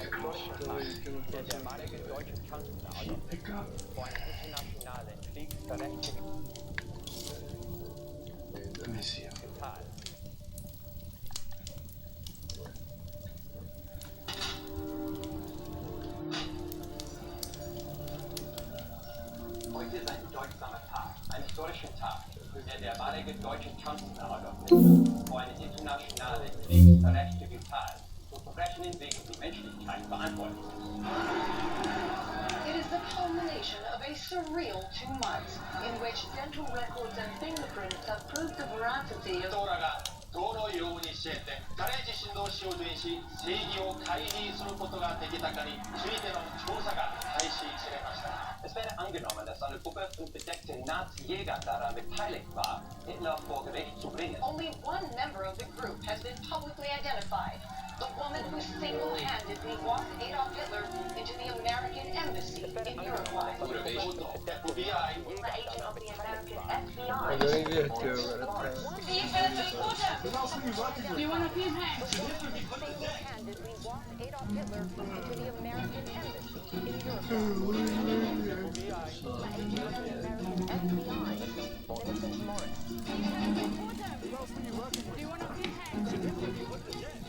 Der damalige deutsche Kanzler vor eine internationale Kriegsberechtigung gezahlt. Heute ist ein bedeutsamer Tag, ein historischer Tag, für den der damalige deutsche Kanzler vor eine internationale Kriegsberechtigung gezahlt. Für Verbrechen gegen die Menschlichkeit verantwortlich ist. It is the culmination of a surreal 2 months in which dental records and fingerprints have proved the veracity of 道路用に支援で誰自身の死を順し正義を回避することができたかについての調査が開始されました。Es werde angenommen, dass eine Gruppe und bedeckte Nazi-Jäger daran beteiligt war, Hitler vor Gericht zu bringen. only one member of the group has been publicly identified. The woman who single-handedly walked Adolf Hitler into the American embassy in Uruguay. FBI The agent of the American FBI. Jag vet ju vad det är. Defense reporter. Do you want a few hands? Single-handedly walked Adolf Hitler into the American embassy in Uruguay. The agent of the American FBI, Vincent Morris. Do you want a few hands?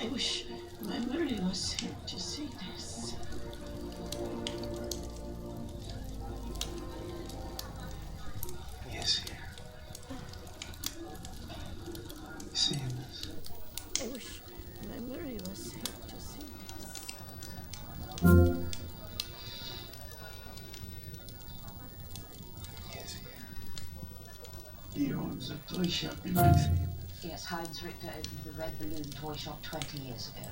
I wish my memory was here to see this. Yes, here. You seeing this? I wish my memory was here to see this. Yes, here. He owns a toy shop in Mexico. Yes, Heinz Richter opened the Red Balloon toy shop 20 years ago.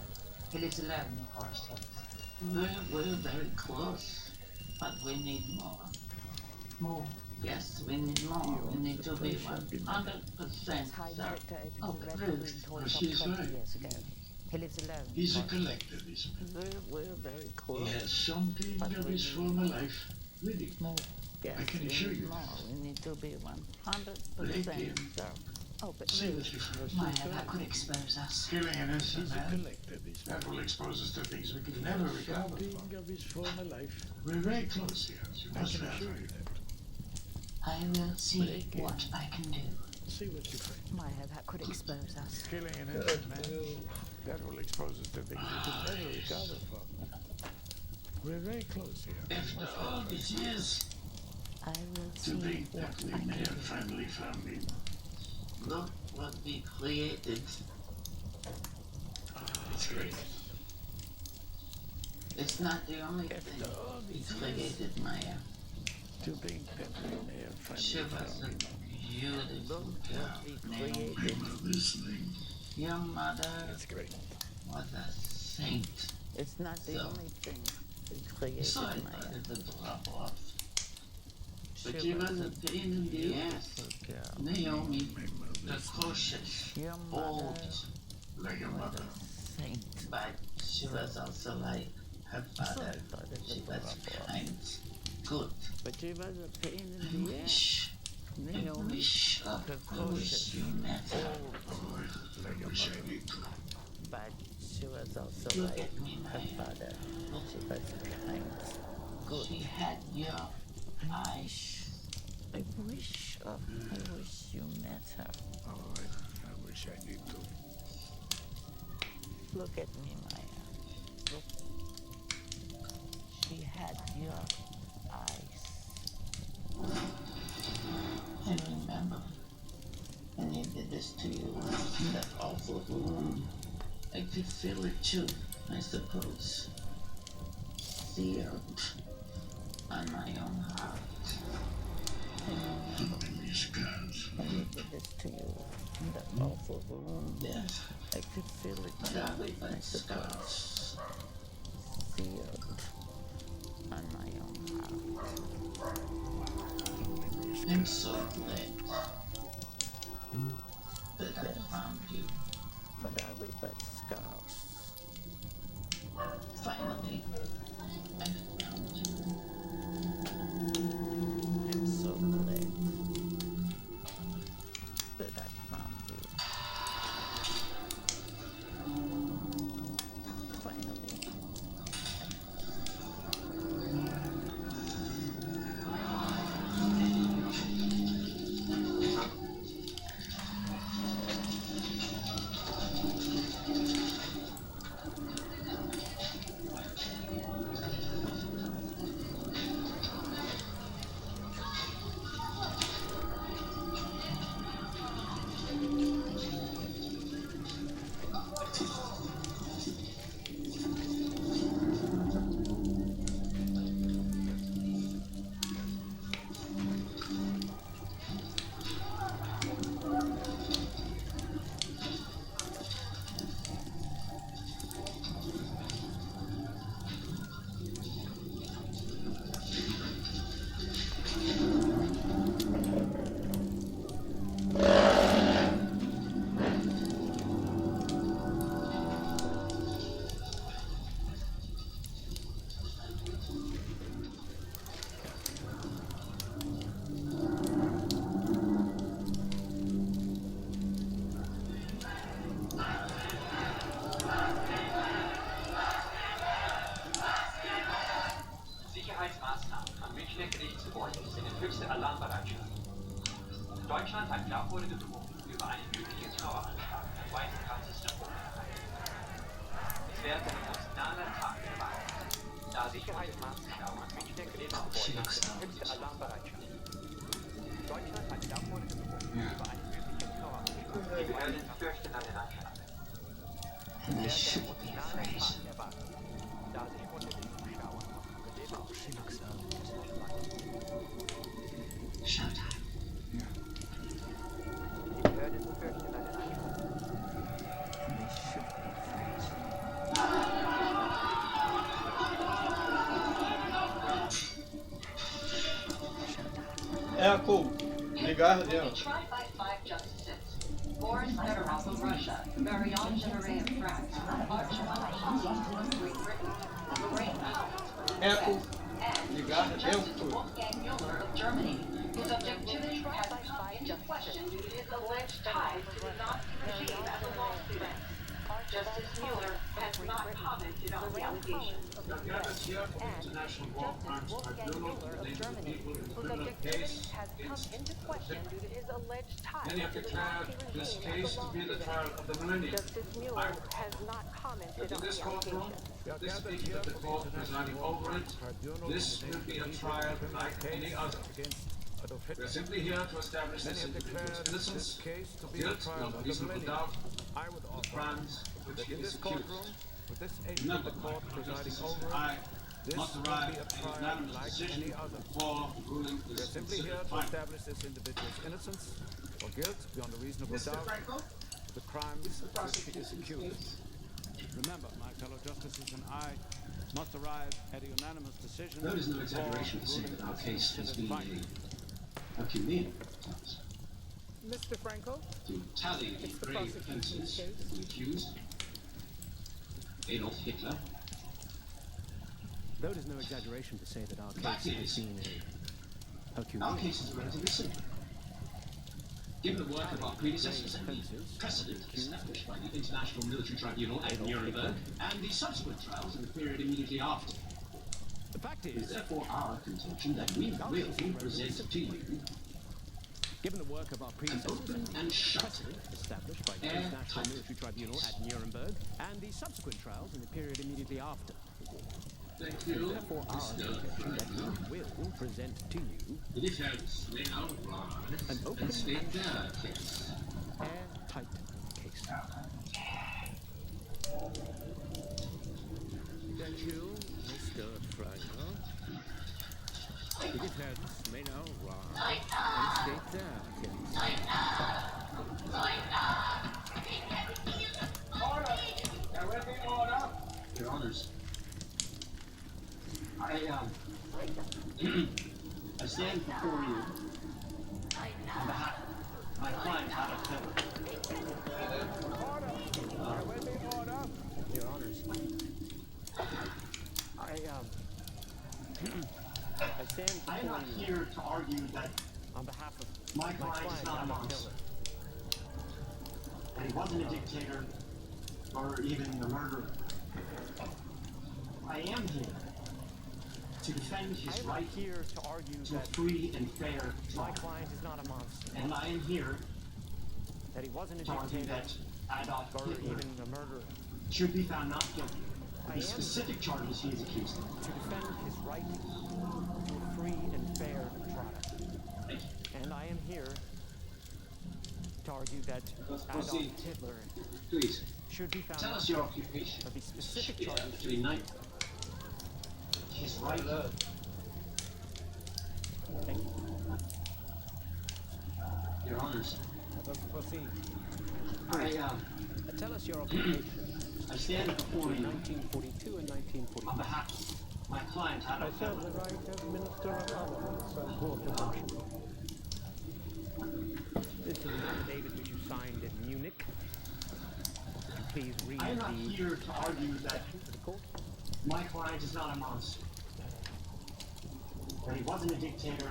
He lives alone in Forest Hills. We're very close, but we need more. More. Yes, we need more. We need to be 100% Heinz certain. Richter Oh, opened the Red Balloon Ruth. toy shop she's 20 right. years ago. He lives alone. He's a collector, isn't he? We're very He close. has something But of we his need former life with him. more. Yes, I can we assure need you. more. We need to be 100% Break in. certain. Oh, but See Ruth, what you find. My, that could expose us. Killing an innocent man. That will expose us to things we could never recover from. Of his former life. We're very close here, as you I must can assure verify. you that. I will see what I can do. See what you find. my, that could expose us. Killing an innocent man. That will expose us to things we could never recover from. We're very close here. After all these years, I will to see think what that we I may can have do. finally found him. Look what we created. It's great. It's not the only thing we created, Maya. To think that we may have finally She was found a beautiful what girl. we created. People listening. Your mother That's great. was a saint. It's not the So- only thing we created, So I Maya. wanted to drop off. But she was a pain in the ass. Naomi, precocious, Your old, mother Like your was mother. a saint. but she was also like her father. She was kind, good. But she was a pain I in the ass. wish, I Naomi, wish, oh, I wish you met her. I wish I did too. but she was also Look like at me, her Maya. father. She was kind, good. She had your eyes. I wish you met her. Oh, I wish I did too. Look at me, Maya. Look. She had your eyes. I remember when he did this to you in that awful room. I could feel it too, I suppose. sealed on my own heart. Open your scars. I will give this to you in that awful room. Yes, I could feel it but too, are they I but suppose. scars? Sealed on my own heart. I'm so glad that I found you. But are we but scars? Finally, I found you. I'm so glad that I found you. Finally. Sicherheitsmaßnahmen am Münchner Gerichtsgebäude sind in höchster Alarmbereitschaft. Deutschland hat glaubwürdige Befürchtungen über eine mögliche Terroranschlag am Weißen Kanzler vorbereitet. Es werden emotionale Tage erwartet, da Sicherheitsmaßnahmen am Münchner Gerichtsgebäude sind in höchster Alarmbereitschaft. Deutschland hat glaubwürdige Befürchtungen über eine mögliche Terroranschlag. Die Behörden fürchten einen Anschlag. Es werden emotionale Tage erwartet, da sich vor den Zuschauern She looks old. Showtime. Die Behörden fürchten einen Anschlag. They should be friends. Cool. Ligar Will dentro. be tried by 5 justices. Boris Fedorov of Russia, Marion Jeanneret of France, Archibald Hoskin of Great Britain, Lorraine Powell Cool. and Ligar Justice dentro. Wolfgang Mueller of Germany, whose objectivity has come into question due to his alleged ties to the Nazi regime as a law student. Justice Mueller has not commented on the allegations. Gathered here for the International War Crimes Tribunal linked to people in the criminal case against into question due to his alleged ties Many have to the declared Nazi this regime case as a to law be the student. trial of the millennium. Justice Mueller has not commented But in on this the courtroom, allegations. this speaking of the court presiding over it, this will be a trial like any other. We're simply here to establish this individual's innocence, guilt, beyond reasonable doubt, of the crimes for which he is accused. Remember, my fellow justices, I must arrive at a unanimous decision before ruling is considered final. This individual's innocence or guilt beyond a reasonable Mr. doubt Franco? of the crimes It's the of which he is prosecution's accused. case. Remember, my fellow justices and I must arrive at a unanimous decision. There is no before exaggeration to say ruling that our is case has considered been final. a Herculean task. Mr. Franco? To tally the grave offences of the accused, Adolf Hitler, Though it is no exaggeration to say that our the fact case has is, been a our Herculean. case is relatively simple. Given the work of our predecessors and the precedent established by the International Military Tribunal at Nuremberg, and the subsequent trials in the period immediately after, The fact it is is, therefore our contention that we will present to you given the work of our an predecessors open and shut precedent established by the Airtight International Military Tribunal at Nuremberg and the subsequent trials in the period immediately after. Thank It is you, therefore our Mr. contention that Franco. we will present to you The defense may now rise An open and state and their case. airtight case. That you, Mr. Franco? Escape there, Achilles. Order! There will be order! Your Honors, I stand before you on behalf of my client, Adolf Hitler. There will be order. Your Honors. I stand I am not before you here to argue that on behalf of my client is not a Adolf monster, Hitler. that he wasn't a dictator or even a murderer. I am here to defend I his am right not here to argue to a that free and fair my trial. client is not a monster, And I am here that he wasn't a to argue dictator that Adolf or Hitler even a murderer, should be found not guilty I of the am- specific charges he is accused of. to defend his right to a free and fair trial. Thank you. And I am here to argue that Let's Adolf proceed. Hitler Please, should be found tell not us your occupation. of the specific Yeah, charges to unite his right. Thank you. Your Honors, Let's proceed. I Tell us your occupation. stand before Between you 1942 and 1945. on behalf of my client, I Adolf serve Hitler. the right as Minister of Armaments and War Protection. This is an affidavit which you signed in Munich. Would you please read I am not the here to argue that to the court? my client is not a monster, that he wasn't a dictator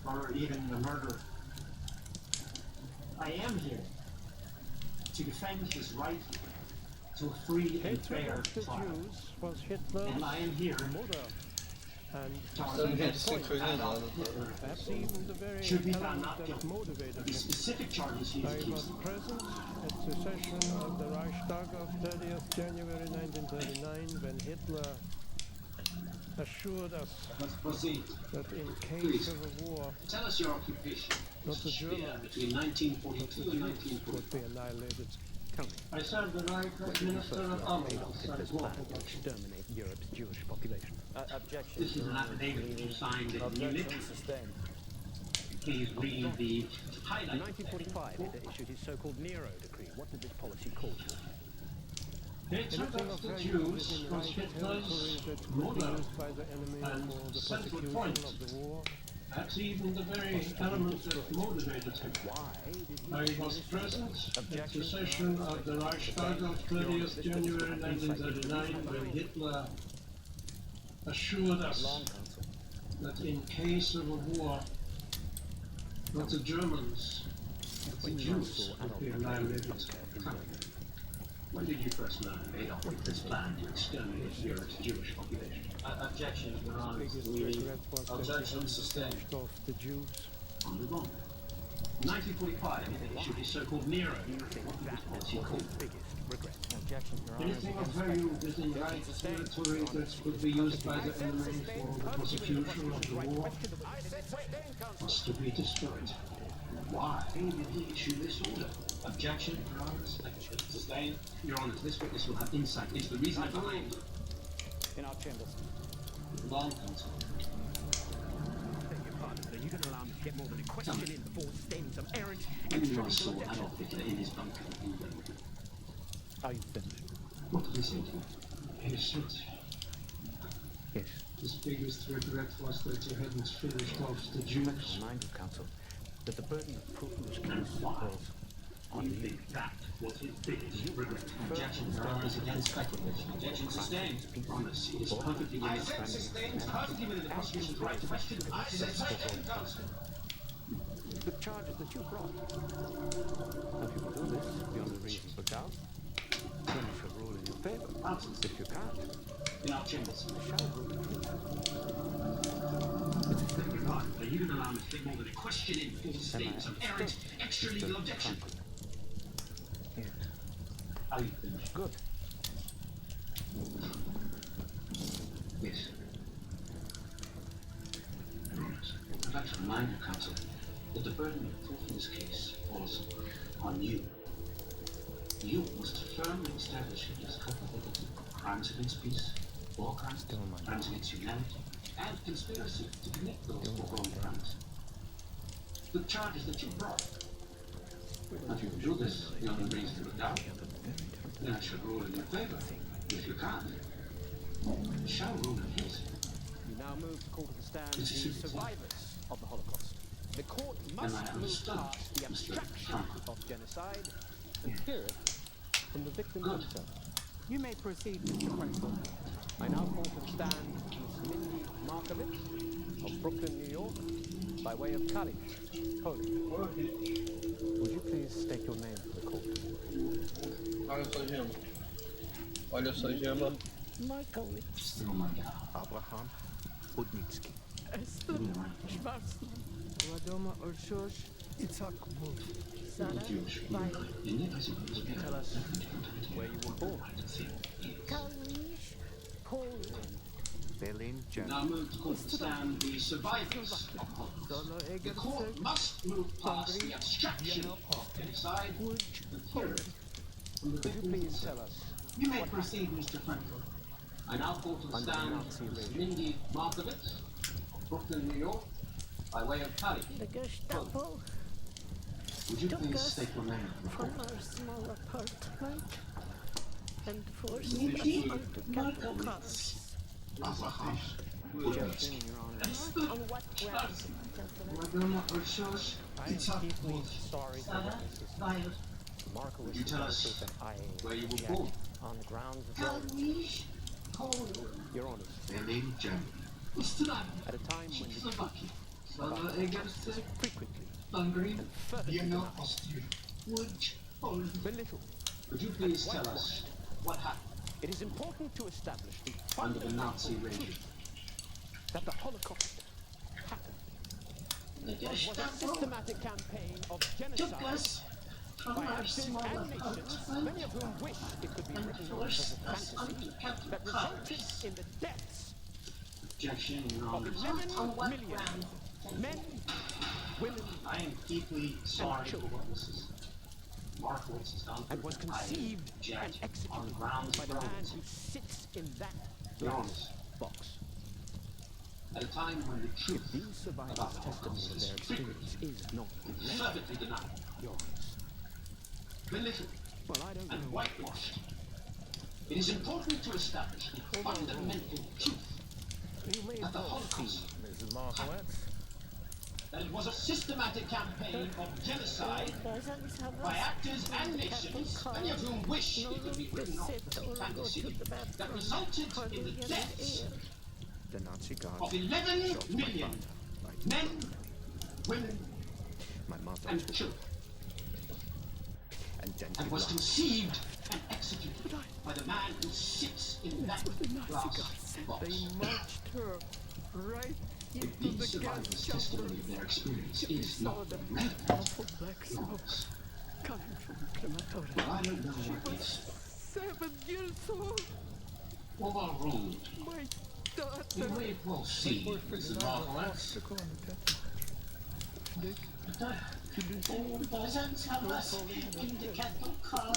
or even a murderer. I am here to defend his right to a free and fair Hatred of the trial. Jews was Hitler's And I am here mother, and to argue that Adolf Hitler perhaps even the very should be found element not that guilty motivated of the him. specific charges he is I was accused of. present at the session of the Reichstag of 30th January 1939 when Hitler assured us Let's proceed. that in Please. case of a war, Tell us your occupation. not the Yeah, Germans, between but 1942 the and Jews 1945. would be annihilated. Tell me, I serve the right as Minister of Armaments and Hitler's War plan to Protection. exterminate Europe's Jewish population. Objection. This is an affidavit you signed in Munich. Objection sustained. Please read the In highlight. 1945, Hitler issued his so-called Nero decree. What did this policy call for? Hatred Anything of of the value Jews within was right Hitler's territory that could be mother, used by the enemy and for the central prosecution point. of the war. That's even the very element that motivated him. Why did he I do was this? present at the session of the Reichstag of 30th January 1939 when Hitler assured us Long counsel. that in case of a war, not the Germans, but the Jews would be annihilated. When did you first learn of Adolf Hitler's plan to exterminate Europe's Jewish population? Objection, Your Honor. Biggest regret was that Objection he sustained. pushed off the Jews. On the wrong. In 1945, he issued his so-called Nero. You think What that was was he his called? biggest regret? Objection, Your Honor. Anything of value within right territory that could be used by the enemy for the prosecution of the war was to be destroyed. Why did he issue this order? Objection, Your Honor. Sustained. Your Honor, this witness will have insight into the reason behind In our chambers. long counsel. Beg your pardon, but are you going to allow me to get more than a question in before staining some errant Anyone saw extrajudicial objection? Adolf Hitler in his bunker in England. Are you finished? What did he say to you? He said, Yes. his biggest regret was that you hadn't finished off the Jews. Remind you, counsel, that the burden of proof in this And case why? falls on You you. think that was his biggest regret? Objection, Your Honor, is against speculation. Objection sustained. Your Honor, he is perfectly within perfectly within the prosecution's right to question. I said sustained, counsel. The charges that you brought. If you can do this beyond a reasonable doubt, then I shall rule in your favor. Nonsense. If you can't, In our chambers. I shall rule in your favor. Beg your pardon, are you going to allow me to take more than a question in before stating some errant, extra-legal objection? Yes. Are you finished? Good. Yes. I'd like to remind you, counsel, that the burden of proof in this case falls on you. You must firmly establish Hitler's culpability for crimes against peace, war crimes, crimes against humanity, and conspiracy to commit those foregoing crimes. the charges that you brought. If you do this beyond a reasonable doubt, then I shall rule in your favor. If you can't, I shall rule in his. You now move to call to the stand the It's a secret survivors of the Holocaust. The court I must move understood, past the Mr. abstraction Franco. of genocide and hear it from the victims Good. themselves. You may proceed, Mr. Frankel. I now call to the stand Ms. Mindy Markovitz of Brooklyn, New York, by way of Kalisz, Poland. Would you please state your name for the court? Olha só, Gema. Markowitz. Abraham Budnicki. Esther Schwarzman. Radoma Urshosh. Itzhak Mul. Sarah Violet. Would you tell us where you were born? Kalisz, Poland. Berlin, Now Germany. move to call to the stand the survivors of Holocaust. The court must move past the abstraction of genocide and hear it from the Could you victims please themselves. tell us You may proceed, Mr. Franklin. I now call to the Under stand Nazi Ms. regime. Mindy Markovitz of Brooklyn, New York, by way of Kalisz. The Gestapo Would you took please us state your name for the from court? our small apartment and forced us Mindy onto cattle Markovitz. cars. Abraham Objection, Your Honor. On what grounds, gentlemen? Radoma Urshosh. I am Itzhak deeply Mul. sorry for Sarah what this is. Violet. Markowitz Would you tell us answered that I where you were object born? on the grounds of Kalisz, Poland. Your Honor. Berlin, Germany. At a time when the truth Slovakia. about Egerse. frequently Hungary. and further Vienna, denied, Austria. Łódź, Poland. belittled, Would you please tell us what happened it is important to establish the under the fundamental Nazi regime? truth that the Holocaust happened. The It was a Gestapo systematic campaign of took genocide us from by our actors small and nations, apartment many of whom wish it could be and written off as forced a us fantasy onto cattle that resulted cars. in the deaths Objection, Your of Honor. 11 On what million grounds? men, women, I am deeply sorry for children. what Mrs. Markowitz has done. and was conceived I and object on executed grounds by of the man relevance. who sits in that Your Honor, box. at a time when the truth These survivors' about the testimony Holocaust of is their experience frequently is not relevant, fervently denied, Your Honor. belittled, Well, I don't and know. whitewashed. It is important to establish the fundamental truth You may that the well see, Holocaust Mrs. Markowitz. that it was a systematic campaign of genocide by actors and nations, many of whom wish it could be written off as a fantasy, that resulted in the deaths The Nazi guard of 11 million men, women, my mother and children, and was conceived and executed by the man who sits in that glass box. They marched her right If into these the gas survivors' chamber. testimony of their experience is not relevant, Awful black smoke coming from the crematorium. I don't know what is 7 years old. overruled. My We daughter. may proceed, Mrs. Markowitz. Who doesn't have us in the cattle car?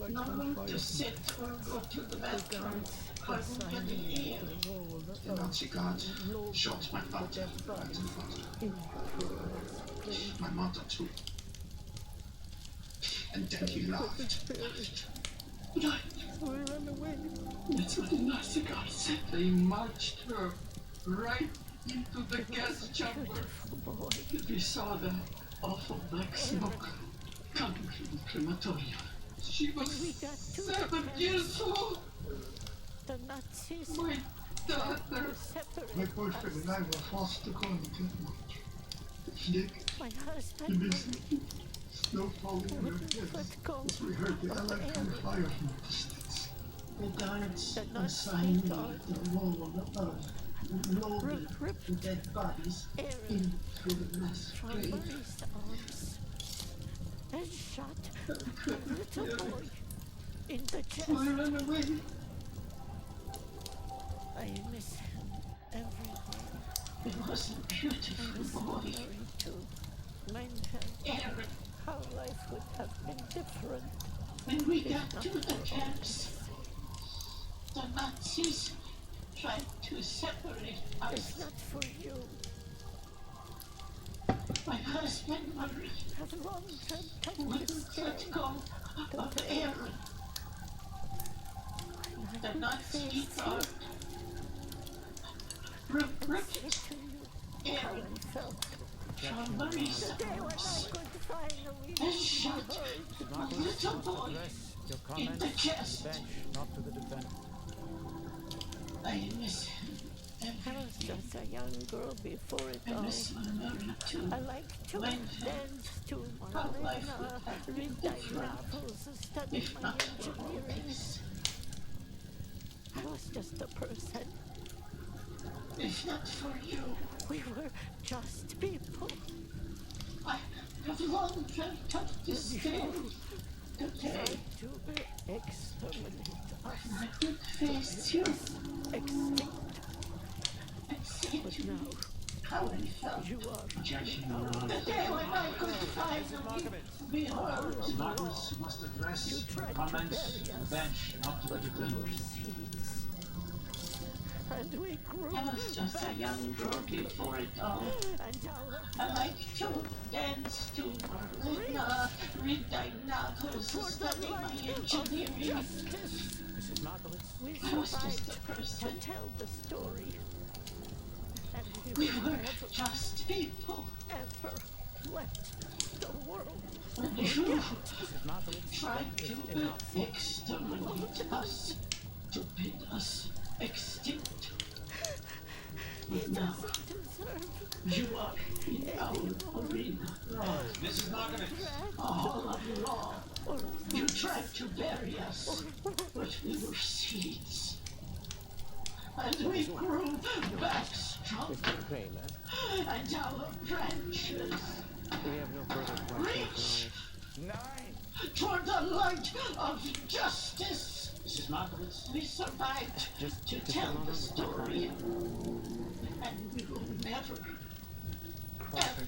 No room to sit or go to the bathroom. Couldn't get in here. The Nazi guards shot my father right in front of me. My mother too. And then he laughed. But We ran away. that's what the Nazi guards said. They marched her right into the gas chamber. And we saw the awful black smoke coming from the crematorium. She was We got to the 7 years old. The Nazis My daughter. were separated. My boyfriend and I were forced to go on the catwalk. Nick, My the husband mist, snow falling on our wouldn't heads let go as we heard the of the alarm air. fire from a distance. The guards The Nazi assigned me guard. the role of loading Ripped the dead bodies air in through the mass from grave. Mary's arms and shot the little boy in the chest. We ran away. I miss him every day. It was a I beautiful miss boy. Mary too. Mine Eric, how life would have been different. when we got to the camps, the Nazis tried to separate It's us. not for you. My husband, Marie, has long-term touch wouldn't with let go of Aaron. The Nazi guard. Ripped Aaron from Marie's arms and shot a little boy in the chest. Not to the defendant. I miss him. I was just a young girl before it I all. miss my Marie too. I like to When dance to our life would Marlena, have been read different novels, study if my not for all engineering. this. I was just a person. If not for you, We were just people. I have long felt of despair. Today, Tried to exterminate us. I could face you Extinct. and say But to you now, how I felt. you are Objection, Your Honor. The day when I could finally be heard. Marcus must address tried to comments bury to the us. bench, not to the We were defendant. seeds. And we grew I was just a young girl before it all. and our I like to dance to Marlena, read my novels, study my engineering. justice. Mrs. Markowitz. We I was just survived a person. to tell the story. And We we were will never, just people. ever let the world When you Mrs. Markowitz. tried to exterminate us, to bid us extinct. But now, deserve you are in our arena. Mrs. Markovitz. A hall of law. You tried to bury us, but we were seeds. And we grew back stronger. Mr. Kramer. And our branches We have no further questions, reached toward the light of justice. Mrs. Markovitz. We survived to tell the story. And we will never, ever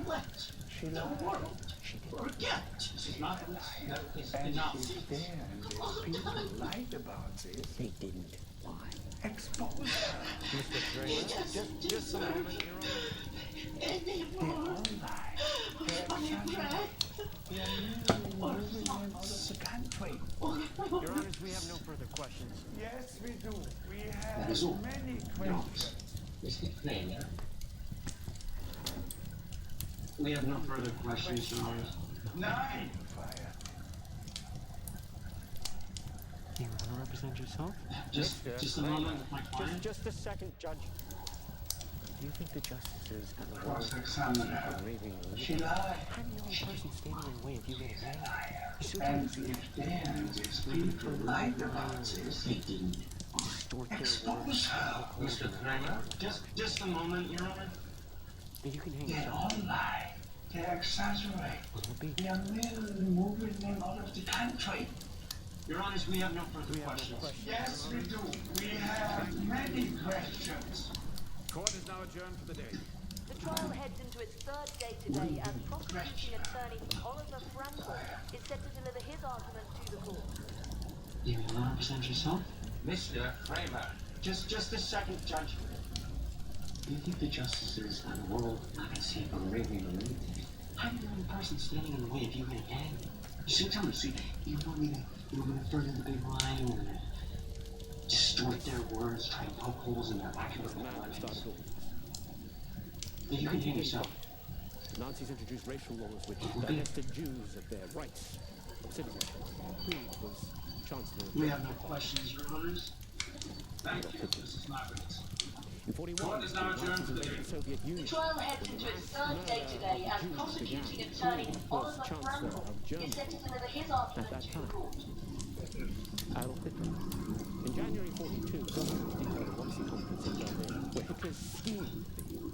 let the world forget. Mrs. Markovitz. That is And enough. she's there, and there's people lied about this. They didn't. Why? Expose her. Mr. Kramer. Just Just a moment, Your Honor. anymore All lied. They're my exaggerating. breath They are merely moving them out of the country. Your Honors, we have no further questions. Yes, we do. We have That is all. many No. questions. Mr. Kramer. We have no further questions, Your Honor. 9 fire. You want to represent yourself? Just a moment with my client. Just a second, Judge. Do you think the justices and the world Cross-examine are her. raving She lunatic? lied. I'm the only person standing in the way of you getting married. You still And can't if there's people lied about this, They didn't. distort their expose words. her. Mr. Kramer. Just a moment, Your Honor. And you can hang They yourself. all lie. They exaggerate. Will be. We are merely moving them out of the country. Your Honors, we have no further We have no questions. questions. Yes, we do. We have many questions. Court is now adjourned for the day. The trial heads into its third day today as prosecuting attorney Oliver Frankel is set to deliver his argument to the court. You want to represent yourself? Mr. Kramer. Just a second, Judge. Do you think the justices and the world are going to see a raving lunatic? I'm the only person standing in the way of you getting hanged. You see, tell me, see, you want me to, you want me to further the big lie, you want me to distort their words, try and poke holes in their accurate lives. You can hang yourself. The Nazis introduced racial laws which divested Jews of their rights of citizenship. Who was Chancellor? We have no questions, Your Honors. Thank you, Mrs. Markovitz. In 41, Court is now the adjourned Nazis for the invaded the Soviet Union. The trial heads into its third day today as prosecuting attorney Oliver Frankel is set to deliver his argument to the court. Adolf Hitler. In January 42, Germany was detailed a Wannsee conference in Berlin, where Hitler's scheme,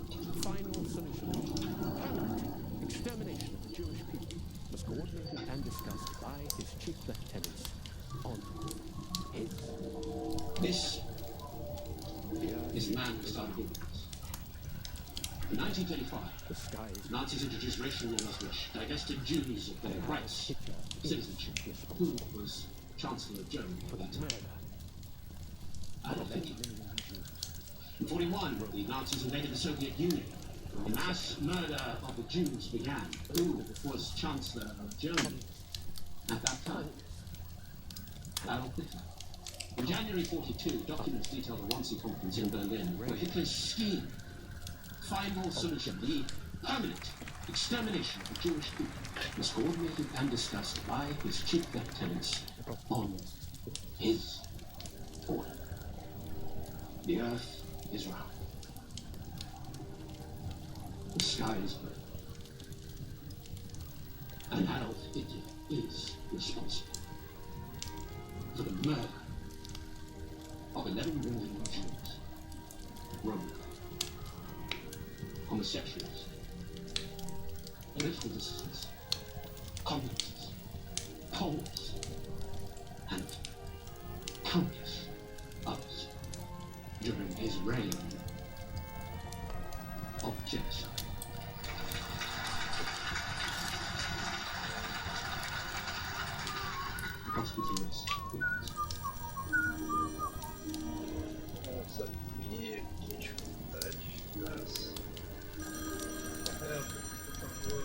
the final solution, permanent extermination of the Jewish people, was coordinated and discussed by his chief lieutenants on his. This is the man who started all this. In 1935, The skies Nazis introduced racial laws which divested Jews of their rights of citizenship. Who was Chancellor of Germany for that time? murder. Adolf Hitler. In 41, the Nazis invaded the Soviet Union. The mass murder of the Jews began. Who was Chancellor of Germany at that time? Adolf Hitler. In January 42, documents detail the Wannsee Conference in Berlin, where Hitler's scheme, final solution, the permanent extermination of the Jewish people, was coordinated and discussed by his chief lieutenants on his order. The earth is round. The sky is blue. And Adolf Hitler is responsible for the murder of 11 million Jews, Roma, homosexuals, political dissidents, communists, Poles, and countless others during his reign of genocide. The Constitution is Eu sabia que tinha dificuldade de graça. Por favor.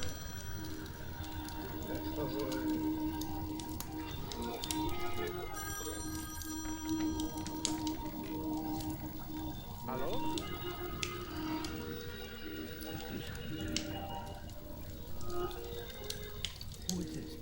Por favor. Alô? Who is this?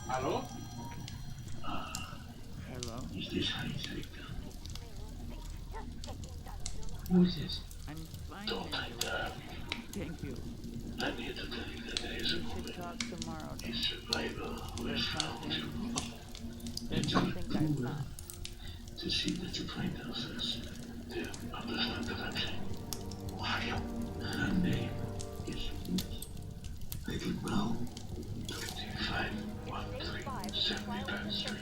Hello? Hello? Is this how you take them? Who is this? I'm fine. Don't take that. Thank you. I'm here to tell you that there is a We woman, should talk tomorrow. a survivor who There's has found you. There's something I found. To see that you find answers, to understand the vaccine. Why? Her name is Ruth. Little Brown, 2513 Street.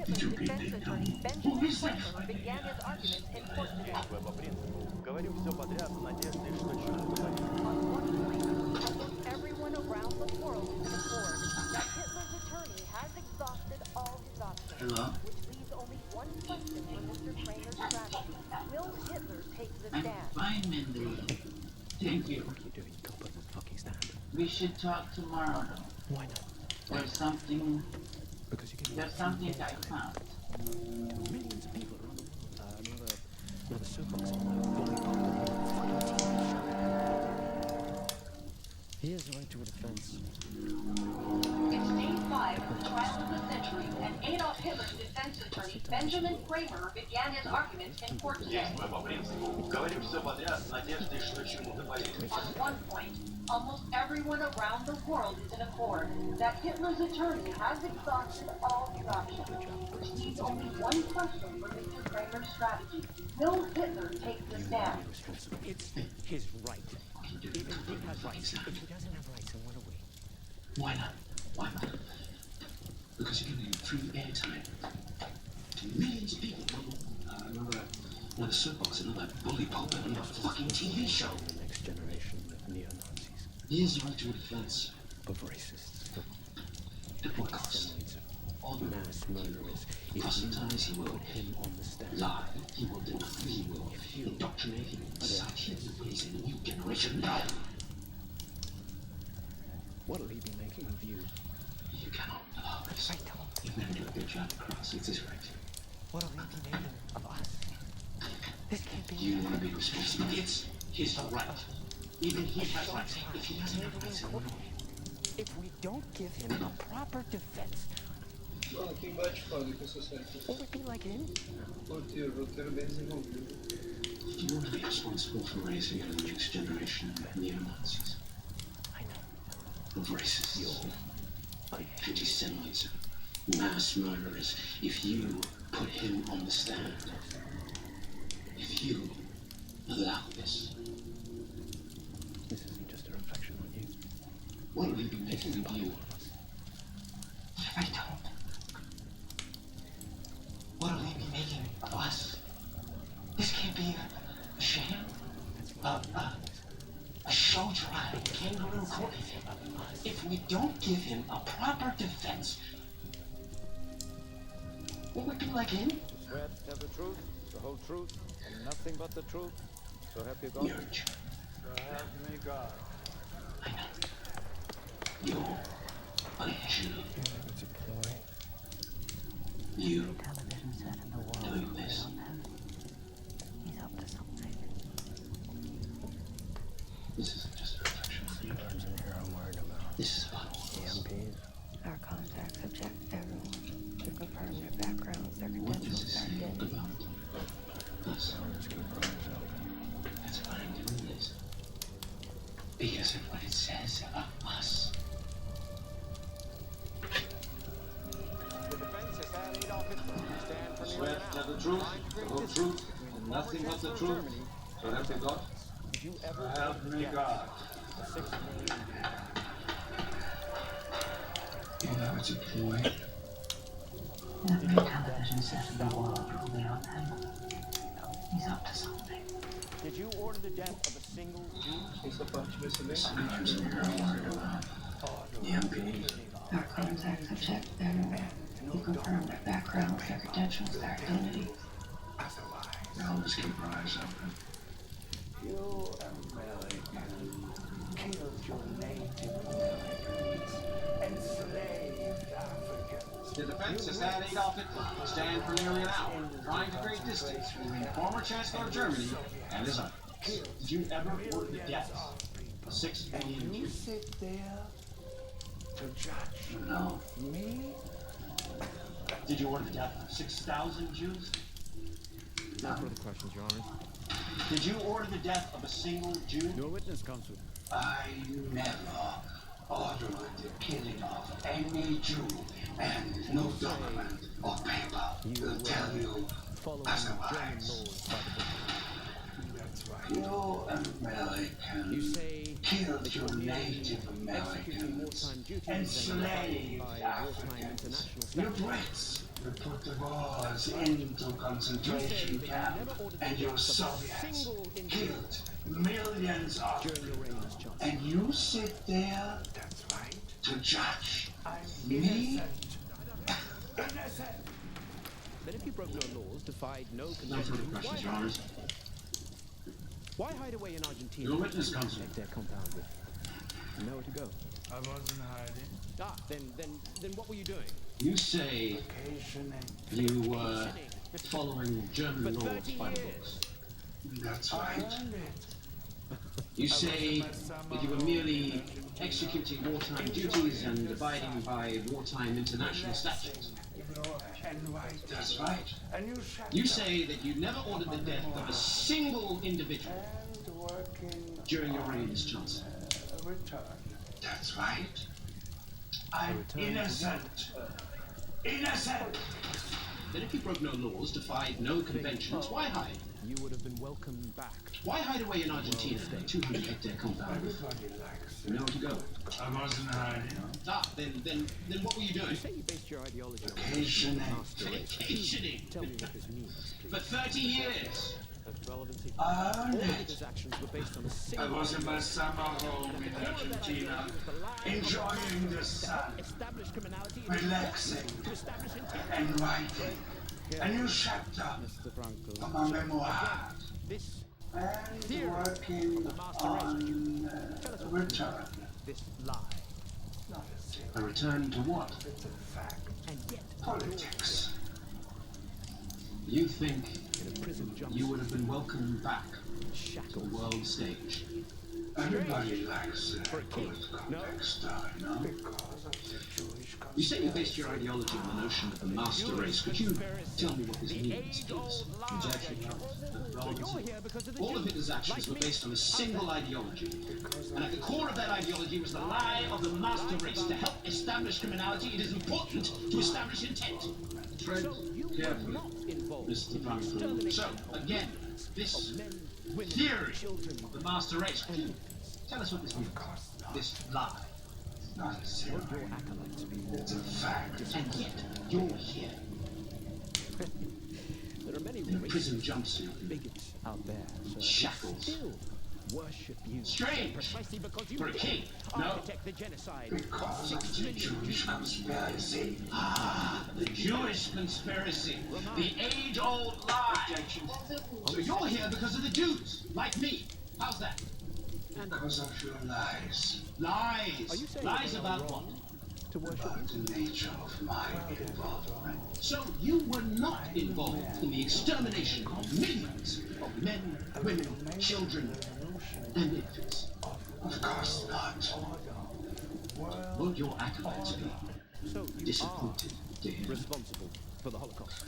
Did you get it done? Who is that? began his arguments in court today. По принципу, говорю все подряд в надежде, что чудо бывает. On one point, almost everyone around the world can afford that Hitler's attorney has exhausted all his options, Hello? which leaves only one question for Mr. Kramer's strategy. Will Hitler take the I'm stand? fine, Mindy. Thank you. What are you doing? You can't put him on fucking stand. We should talk tomorrow. Why not? There's something. Because you can. There's something I found. Millions of people around the world. Another soapbox. Fucking here's the right to a defense. It's day 5 of the trial of the century, and Adolf Hitler's defense attorney, Benjamin Kramer, began his arguments in court today. По принципу, говорю все подряд в надежде, что чему-то поверить. On one point, almost everyone around the world is in accord that Hitler's attorney has exhausted all his options, which leaves only one question for Mr. Kramer's strategy. Will Hitler take the stand? It's his right. Even if he has rights. If he doesn't have rights, then what are we? Why not? Why not? Because you're giving him free airtime to millions of people. Another soapbox, another bully pulpit, another fucking TV show. The next generation of neo-Nazis. Here's the right to a defense. Of racists. At what cost? All mass murderers. Proselytize, he will. Put him on the stand. Lie, he will do. He will indoctrinate, he will incite, he will raise a new generation. No! What'll he be making of you? You cannot allow this. I don't. You've never done a good job across. It's his right. What'll he be making of us? This can't be. You want to be responsible. It's his right. Even he has rights. If he doesn't have rights, then what? If we don't give him a proper defense, Mano, quem vai te falar com essa série? will it be like him? Roteiro bem desenvolvido. If you want to be responsible for raising a next generation of neo-Nazis, I know. of racists, anti-Semites, mass murderers, if you put him on the stand. If you allow this, This isn't just a reflection on you. what will he be making of you? I don't. What will he be making of us? This can't be a sham. A show trial, kangaroo court. If we don't give him a proper defense, what would be like him? Swear to tell the truth, the whole truth, and nothing but the truth. So help you God. You're a Jew. So help me God. I know. You're a Jew. It's a ploy. You Television set in the world. doing this. He's up to something. This isn't just a reflection of you. Sometimes in here I'm worried about This is about all of us. EMPs. Our contacts object everyone to confirm their backgrounds, their What does credentials, this their say identity. about us? Let's keep our eyes open. That's why I'm doing this. Because of what it says about us. The defense has had Adolf Hitler stand for Swear nearly to an tell hour. the truth, Trying to the create whole distance truth, between and the nothing former but the chancellor of truth. Germany So help me God. Did you ever Help me get God. the 6 million? You know it's a ploy. Every television set in the world will be on him. He's up to something. Did you order the death of a single Jew? Essa parte vai ser bem Sometimes in here I'm worried about the MPs. Our contacts object everyone who confirm their backgrounds, their credentials, their identity. Now let's keep our eyes open. You Americans killed your native Americans, enslaved Africans. The defense has had Adolf Hitler stand for nearly an hour, trying to create distance between the former chancellor of Germany and his own. Did you ever order the death of 6 million You Jews? sit there to judge No. me? Did you order the death of 6,000 Jews? No further questions, Your Honor. Did you order the death of a single Jew? Your witness, Counsel. I never ordered the killing of any Jew, and no document or paper will tell you Following German otherwise. laws by the book. That's right. You Americans You say killed that your you're Native executing Americans, wartime duties enslaved and by wartime Africans. international You statutes. Brits you put the wars into concentration camp, and your Soviets killed millions of During your reign as Chancellor. and you sit there That's right. to judge I'm me? innocent. Then if you broke no laws, defied no No further conventions, questions, Your Honors. why hide away in Argentina? Your witness, Counsel. Protect their compound with nowhere to go. I wasn't hiding. Ah, then what were you doing? You say Vacationing. you were following German For laws 30 by the years. books. That's I right. earned it. You say that you were merely executing wartime duties and abiding by wartime international statutes. Black and white. That's right. And you shut You up. say that you never ordered the death of a single individual And working during your reign as Chancellor. return. That's right. I'm return to innocent. Innocent. Then if you broke no laws, defied no conventions, why hide? You would have been welcomed back. Why hide away in Argentina in a 200-hectare compound with Everybody likes nowhere to go? I wasn't hiding. Ah, then what were you doing? You say you based your ideology on Vacationing. master race. Vacationing. Tell me what this means, For please. 30 years. Of relevancy. I All earned of it. his actions were based on a I single was in my summer home in Argentina, enjoying the sun, established criminality relaxing, to establish intent. and writing a new chapter Mr. Franco. for my memoir, This and working on return. this lie. not a secret. A return to what? It's a fact. And yet Politics. You think in a prison jump you would have been welcomed back to the shackles. world stage. Everybody likes political backstory, no? Because of the Jewish You say you based your ideology on the notion of the master race. Could you tell me what this means, please? So you're here because of the All of Jews. Hitler's actions were based on a single ideology. And at the core of that ideology was the lie of the master race. To help establish criminality, it is important to establish intent. Tread carefully, Mr. Van. So, again, this theory of the master race. Could you tell us what this means? This lie. Not a theory. It's a fact. And yet, you're here. There are many In a prison jumpsuit. bigots out there. So Shackles. still worship you. Strange. Precisely because you For a did king. No. architect the genocide. Because of the Jewish conspiracy. Ah, the Jewish conspiracy. The age-old lie. So you're here because of the Jews, like me. How's that? Because of your lies. Lies. Are you saying Lies they are about what? wrong to worship About the nature of my involvement. So you were not involved in the extermination of millions of men, women, children, and infants. Of course not. Won't your acolytes be So you disappointed to are hear? responsible for the Holocaust.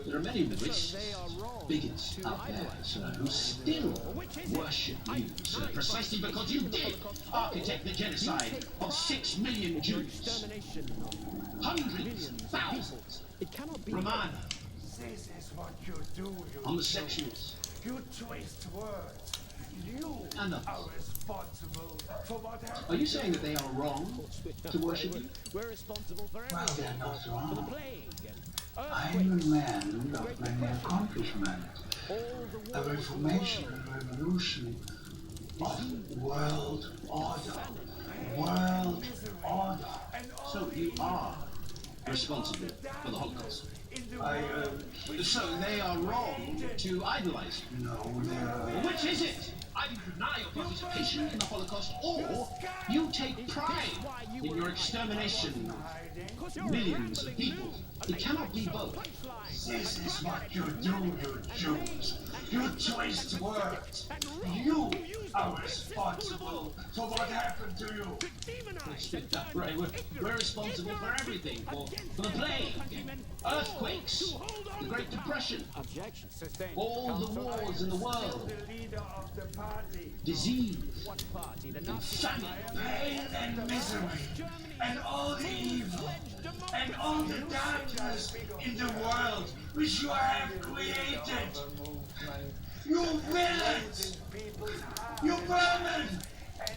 There are many So racists, they are wrong bigots to out there, idolize sir, who still worship you, sir, precisely because you did architect the genocide of 6 million Jews. Extermination of Hundreds, thousands. It cannot be. Romana, This is what you do, you homosexuals, You twist words. You and others. are responsible for what happened. Are you saying that they are wrong to worship you? We're responsible for Well, everything. they're not For the wrong. plague and I'm a earthquakes. man of many accomplishments. All the A wars reformation and revolution of world order. World order. So you are responsible for the Holocaust. So they are wrong to idolize you. No, they're... Which is it? Either you deny your participation in the Holocaust, or you take pride in your extermination of millions of people. It cannot be both. This is what you do, you Jews. You twist words. You are responsible for what happened to you. Right, we're responsible for everything. For the plague, earthquakes, the Great Depression, Objection. Sustained. all the wars in the world, The leader of the party. disease, what party? The and Nazi famine. Pain and misery. And all the evil. And all the darkness in the world which you have created. You villains! You vermin!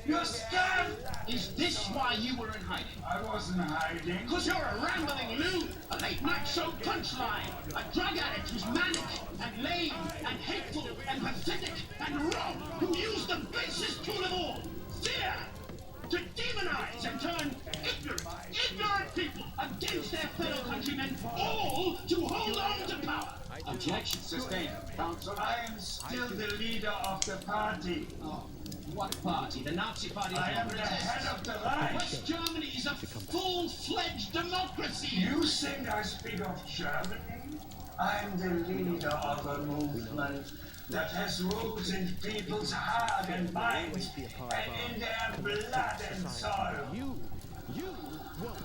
You scum! Is this why you were in hiding? I wasn't hiding. Because you're a rambling loon, a late-night show punchline, a drug addict who's managed and lame and hateful and pathetic and wrong, who used the basest tool of all, fear, to demonize and turn ignorant people against their fellow countrymen, all to hold on to power. Objection sustained. Counsel. I am still the leader of the party. Oh, what party? The Nazi Party? I am the head of the Reich. West Germany is a full-fledged democracy. You think I speak of Germany? I'm the leader of a movement that has roots in people's heart and mind, and in their blood and soil. You won't.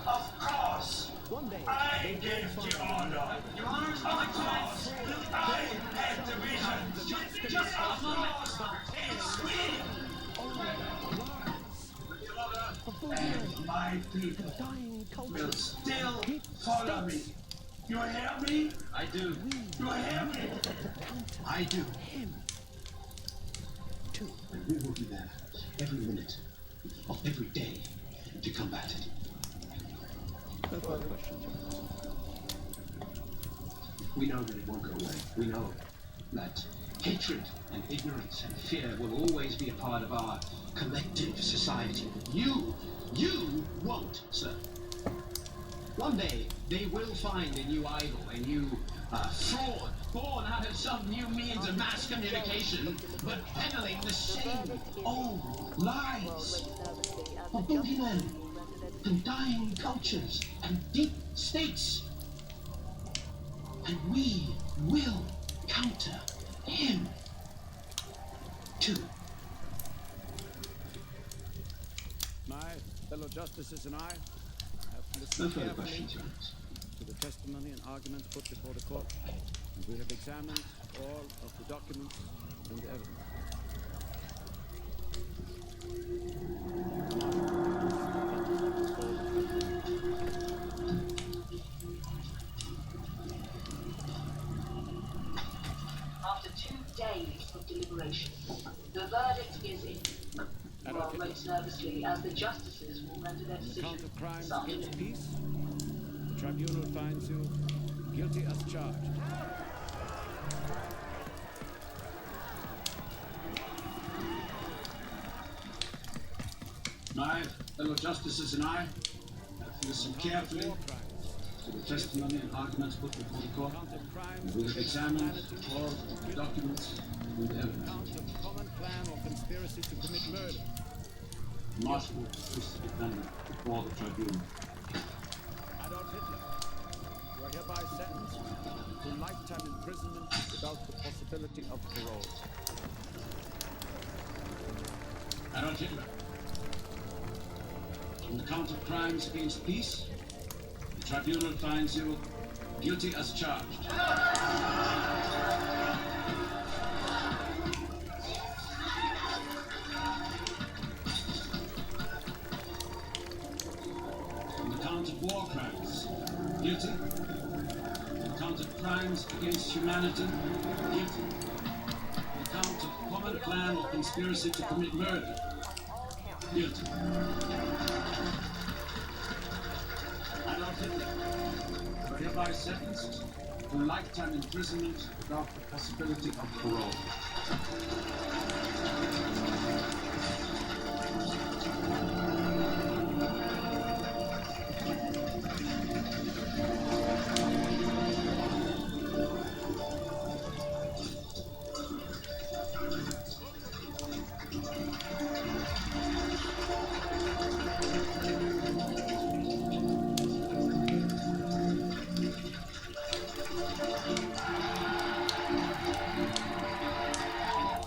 Of course, One day, I gave the order. Your Honor's Of course, I had the vision. Just a moment. It's me and my people dying culture. will still follow me. You hear me? I do. You hear me? I do. Him. Too. And we will be there every minute of every day to combat it. No further questions. We know that it won't go away. We know that hatred and ignorance and fear will always be a part of our collective society. You won't, sir. One day, they will find a new idol, a new fraud, born out of some new means of mass communication, but peddling the same old lies of boogeymen and dying cultures and deep states. And we will counter him too. fellow justices and I have No listened further carefully questions, Your Honors. to the testimony and arguments put before the court, and we have examined all of the documents and the evidence. After 2 days of deliberation, the verdict is in. Rob waits nervously as the justices will render their On the decision count of crimes this against afternoon. peace, the tribunal finds you guilty as charged. My fellow justices and I have listened carefully to the testimony and arguments put before the court, and we have examined all of the documents and the evidence. Count of common plan or conspiracy to commit murder. The marshal is to be done before the tribunal. Adolf Hitler, you are hereby sentenced to lifetime imprisonment without the possibility of parole. Adolf Hitler. On the count of crimes against peace, the tribunal finds you guilty as charged. On the count of war crimes, guilty. On the count of crimes against humanity, guilty. On the count of common plan or conspiracy to commit murder, guilty. Adolf Hitler, you are hereby sentenced to lifetime imprisonment without the possibility of parole.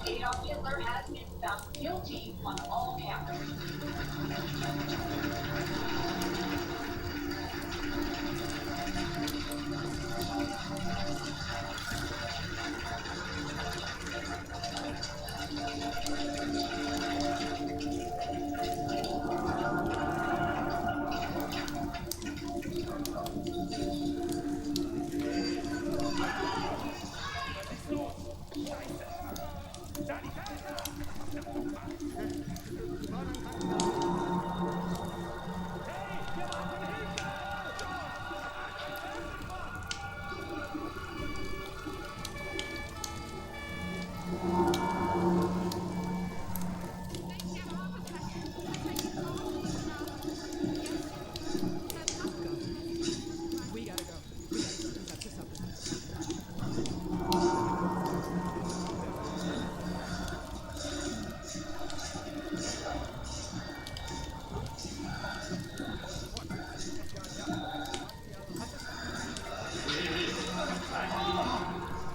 Adolf Hitler has been found guilty on all counts.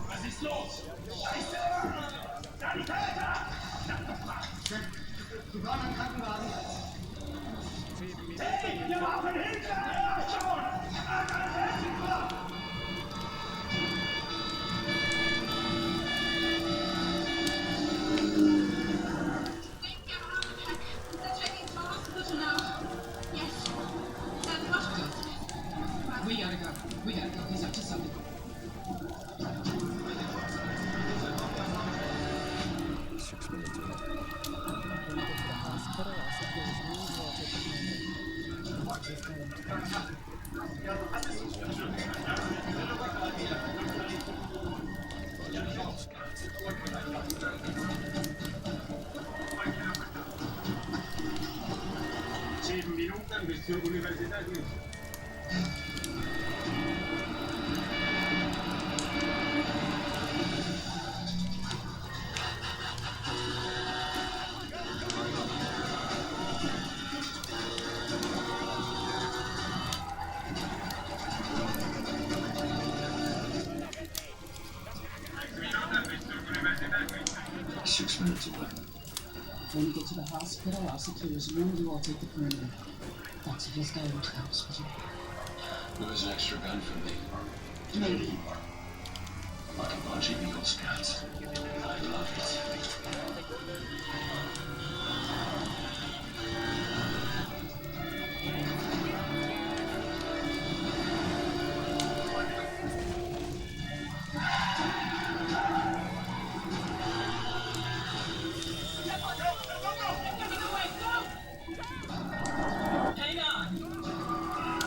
Was ist los? Scheiße! Sanitäter! Wir brauchen einen Krankenwagen. Hey, wir brauchen Hilfe! Schon! Let's take him to the hospital now. Yes. We gotta go. We gotta go. He's up to something. Sieben Minuten bis zur Universität München. When we get to the hospital, I'll secure his room. You all take the perimeter. That's if he's going to the hospital. There's an extra gun for me. Maybe. Like a bunch of Eagle Scouts. I love it. Hang on!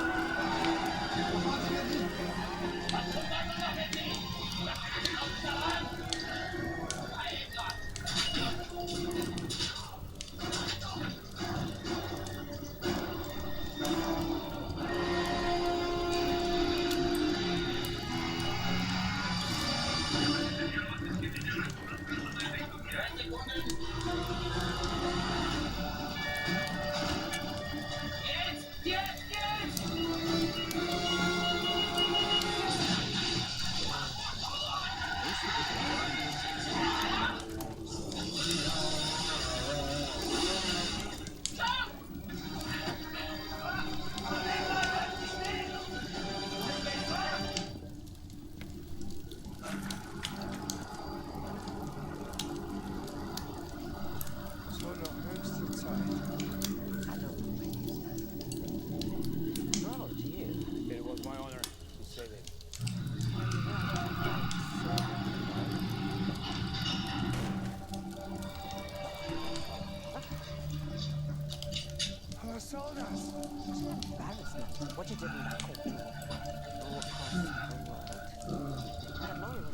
What you did in that court.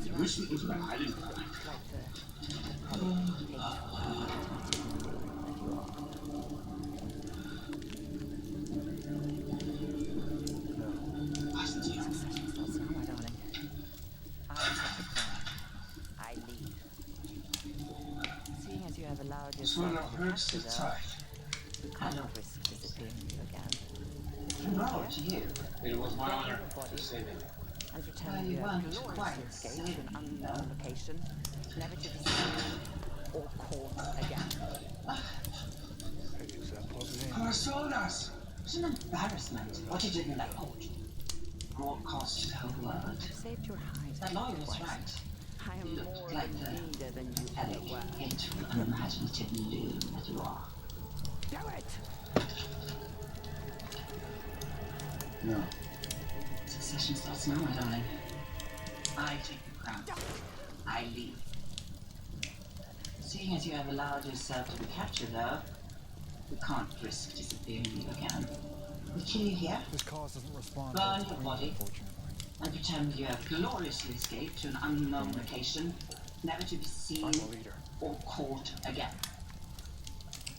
You wish it was my hiding. Seeing as you have allowed So yourself now hurts the tide. you can't risk disappearing again. No, to you. It was my honor to save him. And Well, pretend you you have weren't gloriously quite escaped saving to an me, unknown though. location, never to be seen or caught again. Personas! It's an embarrassment what you did in that court. Broadcast to the whole world. You saved your hide. That lawyer was twice. right. I am You more looked of like a the leader than you ever were. elegant, unimaginative loon that you are. Do it! No. Succession starts now, my darling. I take the crown. I leave. Seeing as you have allowed yourself to be captured, though, we can't risk disappearing you again. We kill you here, This cause doesn't respond. burn your body, and pretend you have gloriously escaped to an unknown location, never to be seen I'm a leader. or caught again.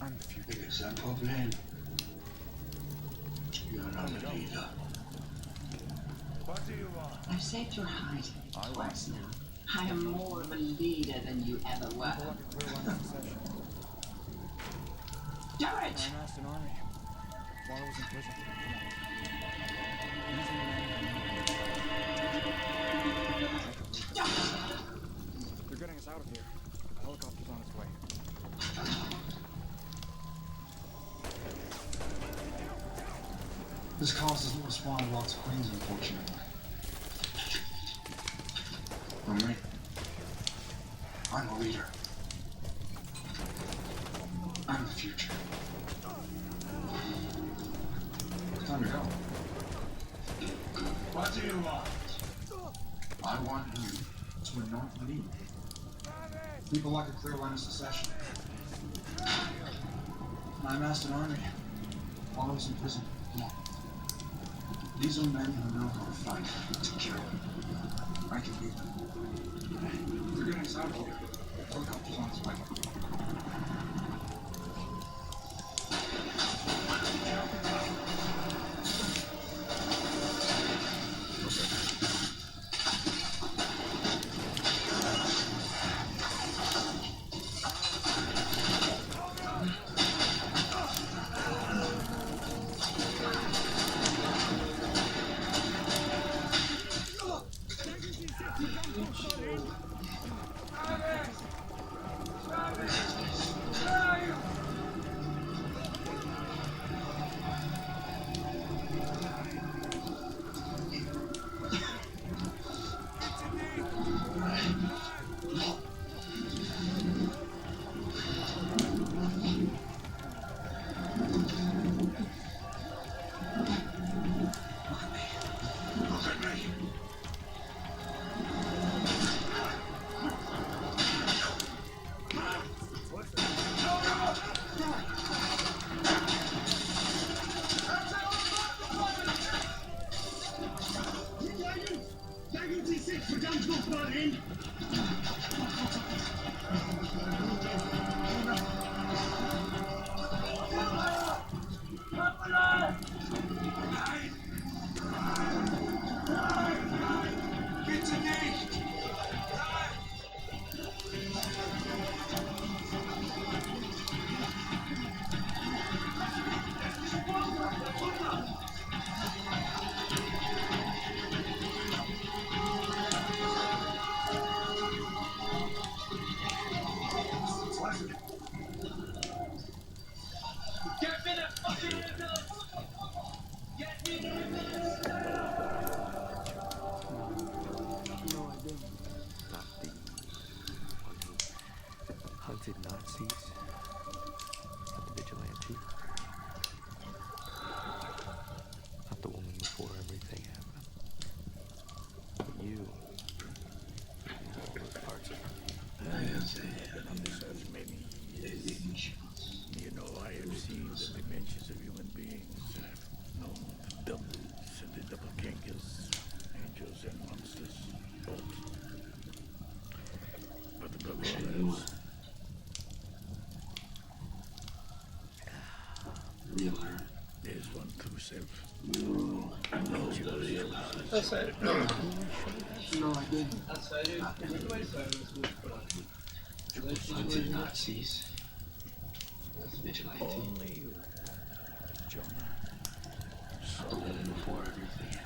I'm the future. Big example, man. You're not a leader. What do you want? I've saved your hide twice now. I am more of a leader than you ever were. Like a clear line of succession. Do it! I amassed an army while I was in prison. Using the They're getting us out of here. The helicopter's on its way. This cause doesn't respond well to Queens, unfortunately. For me, I'm a leader. I'm the future. Time to go. What do you want? I want you to anoint me. People like a clear line of succession. I amassed an army while I was in prison. Yeah. These are men who know how to fight, to kill. I can beat them. They're getting us out of here. The helicopter's on its way. Bitte nicht! Get me the fucking ambulance! Get me the ambulance! No, I didn't. Not the one who hunted Nazis. Not the vigilante. Not the woman before everything happened. But you. All those parts of her. I have been on this earth many years. You know, I have seen the dimensions of human beings. I've known the doubles and the doppelgangers, angels and monsters, both. But above all else, there's one true self. That's it. No, I didn't. Hunted Nazis. Vigilante. Only you, Jonah. The woman before everything.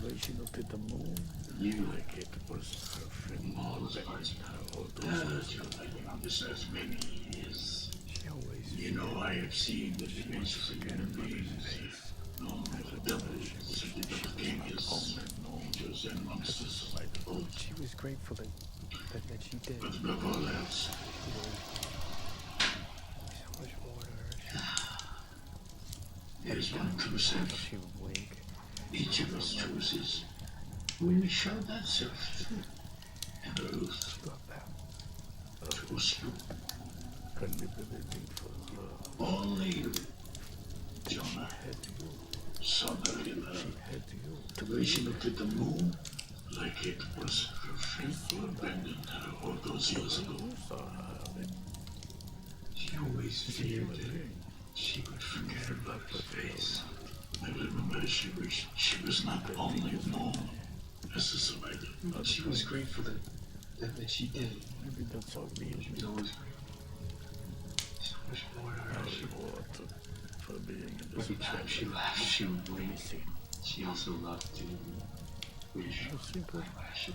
The way she looked at the moon, You. like it was perfect. All those parts of All those years I've been on this earth many years. She always. You know, I have seen the dimensions of human beings. Known the devils and the doppelgangers, angels and monsters like the both. She was grateful that she did. But above all else, So much more to her. there's one true self. She would wink. Each of us chooses. We show that self and oath to sleep. Can be believing for love. Only you, Jonah, saw the real love. The way she looked at the moon, like it was her faithful abandoned her all those years ago. She always feared that she would forget about her face. I remember she wished she was not only known as a survivor, but She was grateful that she did. maybe that's all real. She was always grateful. So much more to her. For being in this Every time she laughed, she would wink. She also loved to wish simple. eyelashes.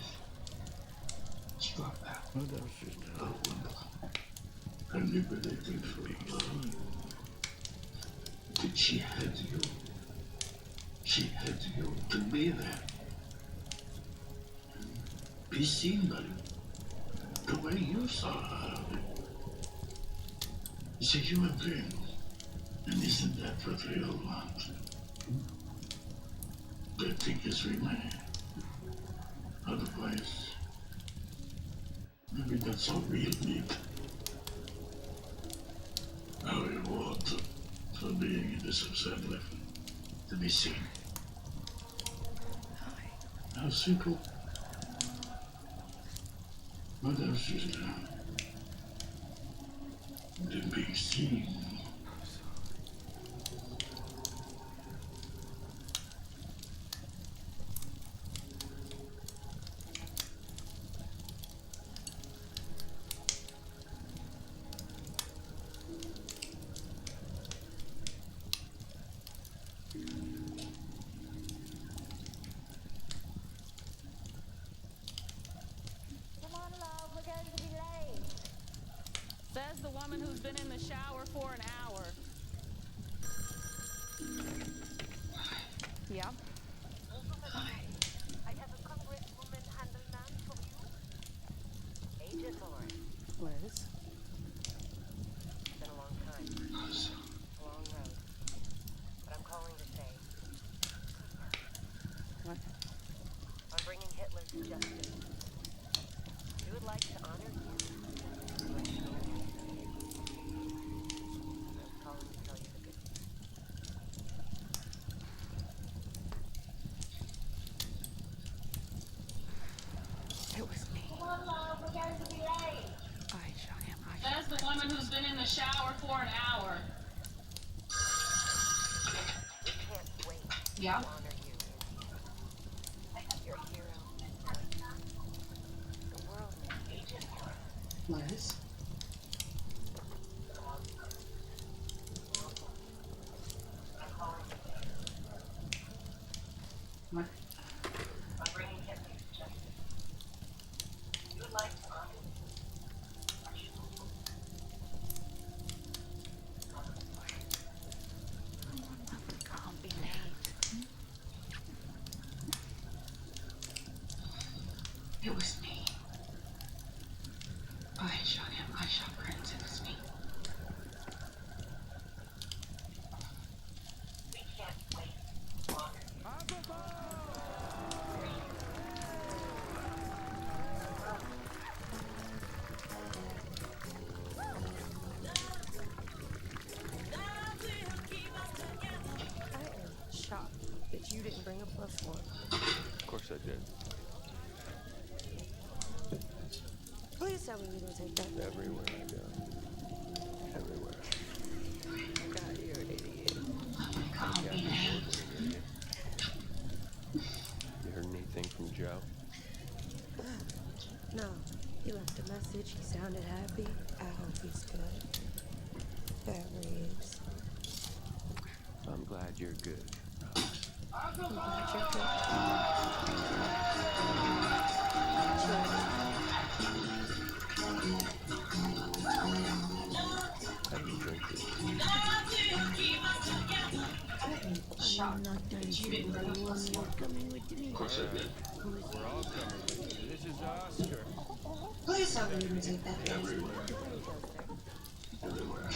She brought back Well, that was just a wonderful. a liberating for love. That she had you. She had you to be there. Be seen by you. The way you saw her. It's a human being. And isn't that what we all want? They think as we may. Otherwise, maybe that's all we'll need. Our reward for being in this absurd level. To be seen. How simple. What else is there than being seen? Come on, love, we're going to be late. Says the woman who's been in the shower for an hour. Yeah? I have a congresswoman handle man for you. Agent Lord. Liz? It's been a long time. A long road. But I'm calling to say, What? Hitler suggested. We would like to honor you. I'm calling to tell you the good news. It was me. Come on, love, we're going to be late. I shot him. That's the woman who's been in the shower for an hour. We can't wait Yeah. to honor you. You're a hero. The world needs you. Liz? What? I'm bringing Hitler to justice. We would like to honor you. Can't be late. It was me. I shot him. I shot Prince. It was me. We can't wait to honor you. I am shocked that you didn't bring a plus one. Of course I did. Please tell me you didn't take that. Everywhere I go. Everywhere. God, you're an idiot. You heard anything from Joe? No, he left a message. He sounded happy. I hope he's good. Wherever he is. I'm glad you're good. I'm glad you're good. I can drink this. Shocked that you didn't bring a plus one. Of course I did. We're all coming with you. This is Oscar. Please tell me you didn't take that. Everywhere. Everywhere.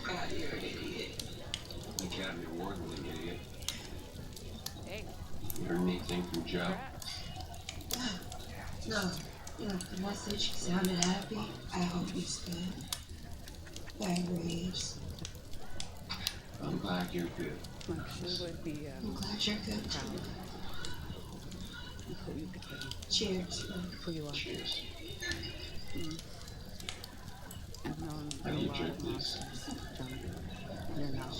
God, you're an idiot. Academy Award-winning idiot. Hey. You heard anything from Joe? No, you left a message. He sounded happy. I hope he's good. Wherever he is. I'm glad you're good. She would be, I'm glad you're good too. who you became. Cheers. Who you are. Cheers. I've known How do you drink this? You're not.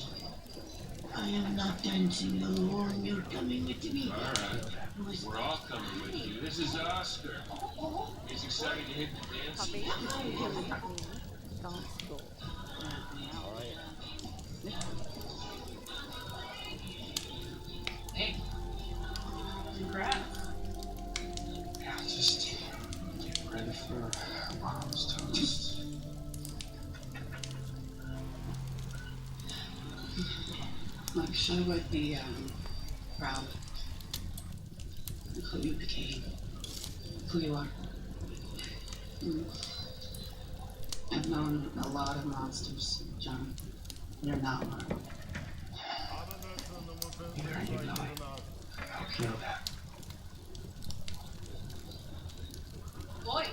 I am not dancing alone. You're coming with me. All right. We're all coming with you. This is Oscar. He's excited to hit the dance. Puppy. Don't go. All right. Hey. Congrats. Yeah, just get ready for mom's toast. I'm sure would be proud of who you became, who you are. I've known a lot of monsters, John. You're not one. Either you know it. I'll kill that. Boy,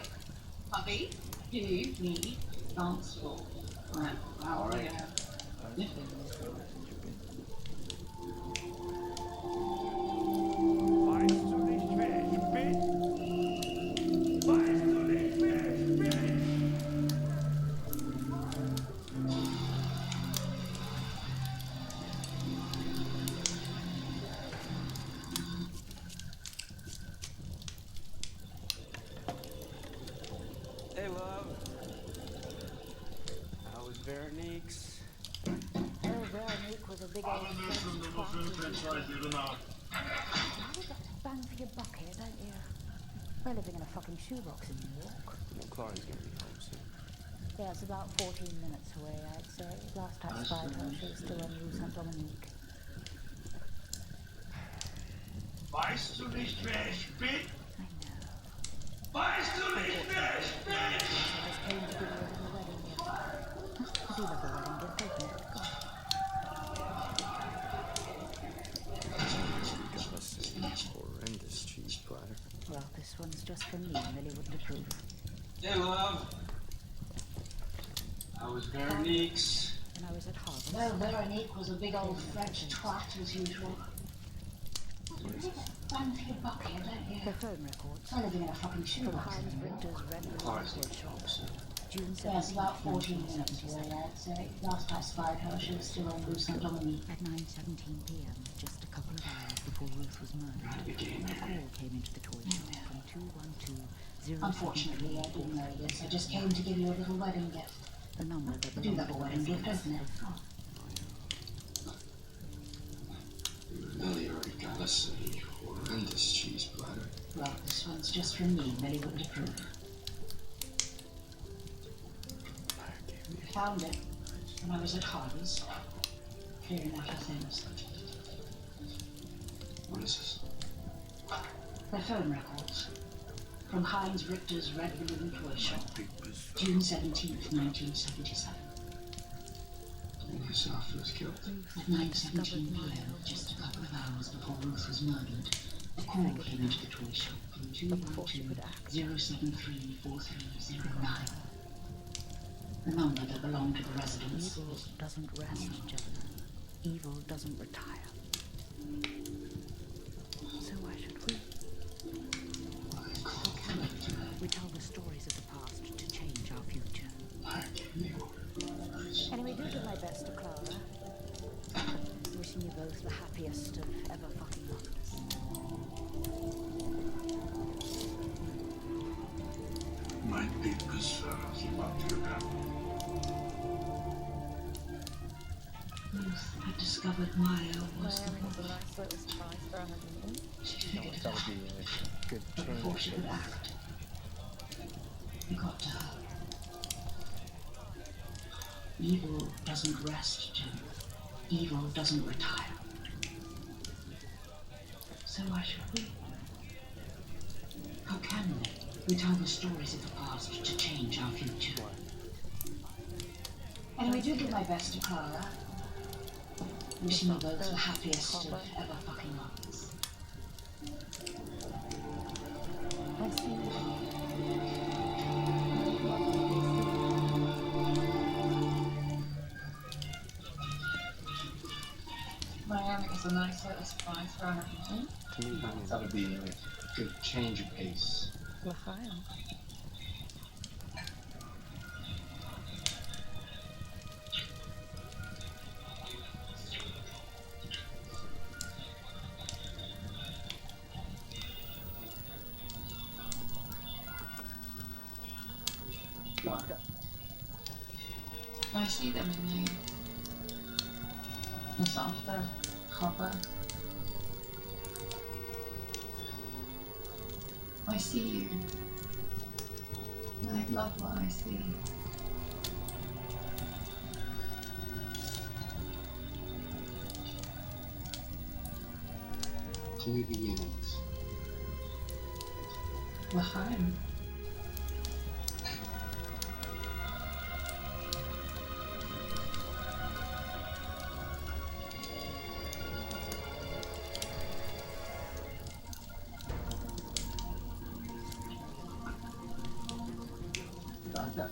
puppy, you, me, don't school. How are you? Hey, love. How was Veronique's? Veronique was a big old bang for your buck here, don't you? We're living in a fucking shoebox in New York. Well, Claudia's gonna be home soon. Yeah, it's about 14 minutes away, I'd say. Last I spied her, she was still on Rue Saint-Dominique. Weißt du nicht, wer ich bin? Weißt du nicht, wer ich bin? I just came to give you a little wedding gift. I do love a wedding gift, isn't it? Go on. Got us a horrendous cheese platter. Well, this one's just from me. Millie wouldn't approve. Hey, love. How was Veronique's? When I was at Harvard. No, Veronique was a big old French twat as usual. Run for your bucket, don't you? The phone records. I live in a fucking shoebox. Heinz Richter's Red Bull shop. June 17th. Yes, about 14 minutes away, I'd say. Last I spied her, she was still on Rue Saint-Dominique. At 9:17 p.m., just a couple of hours before Ruth was murdered, a call came into the toy shop from 212-0. Unfortunately, I didn't know this. I just came to give you a little wedding gift. The number that I do love a wedding gift, doesn't it? Millie already got us a horrendous cheese platter. Well, this one's just from me. Millie wouldn't approve. I found it when I was at Harvey's, clearing out her things. What is this? Their phone records. From Heinz Richter's Red Balloon Toy Shop, June 17th, 1977. When his officer was killed. At 9:17 p.m., just a couple of hours before Ruth was murdered, a call came into the toy shop from 212-073-4309. The number that belonged to the residence. Evil doesn't rest, gentlemen. Evil doesn't retire. So why should we? We tell the stories of the past to change our future. Anyway, do my best to Clara. Wishing you both the happiest of ever fucking months. My papers are about to come. Ruth had discovered Maya was the Well, a nice little surprise for her husband. She figured it out. That would be a good But before she could change. act, we got to her. Evil doesn't rest, Jim. Evil doesn't retire. So why should we? How can we? We tell the stories of the past to change our future. Anyway, do give my best to Clara. Wishing you both the happiest of ever fucking months. I see. Miami is a nice little surprise for her. That would be a good change of pace. L'chaim. I see them in you. The softer, copper. I see you. I love what I see. New beginnings. L'chaim. Got that.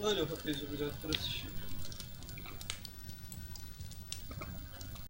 Olha o rapaz obrigado por assistir.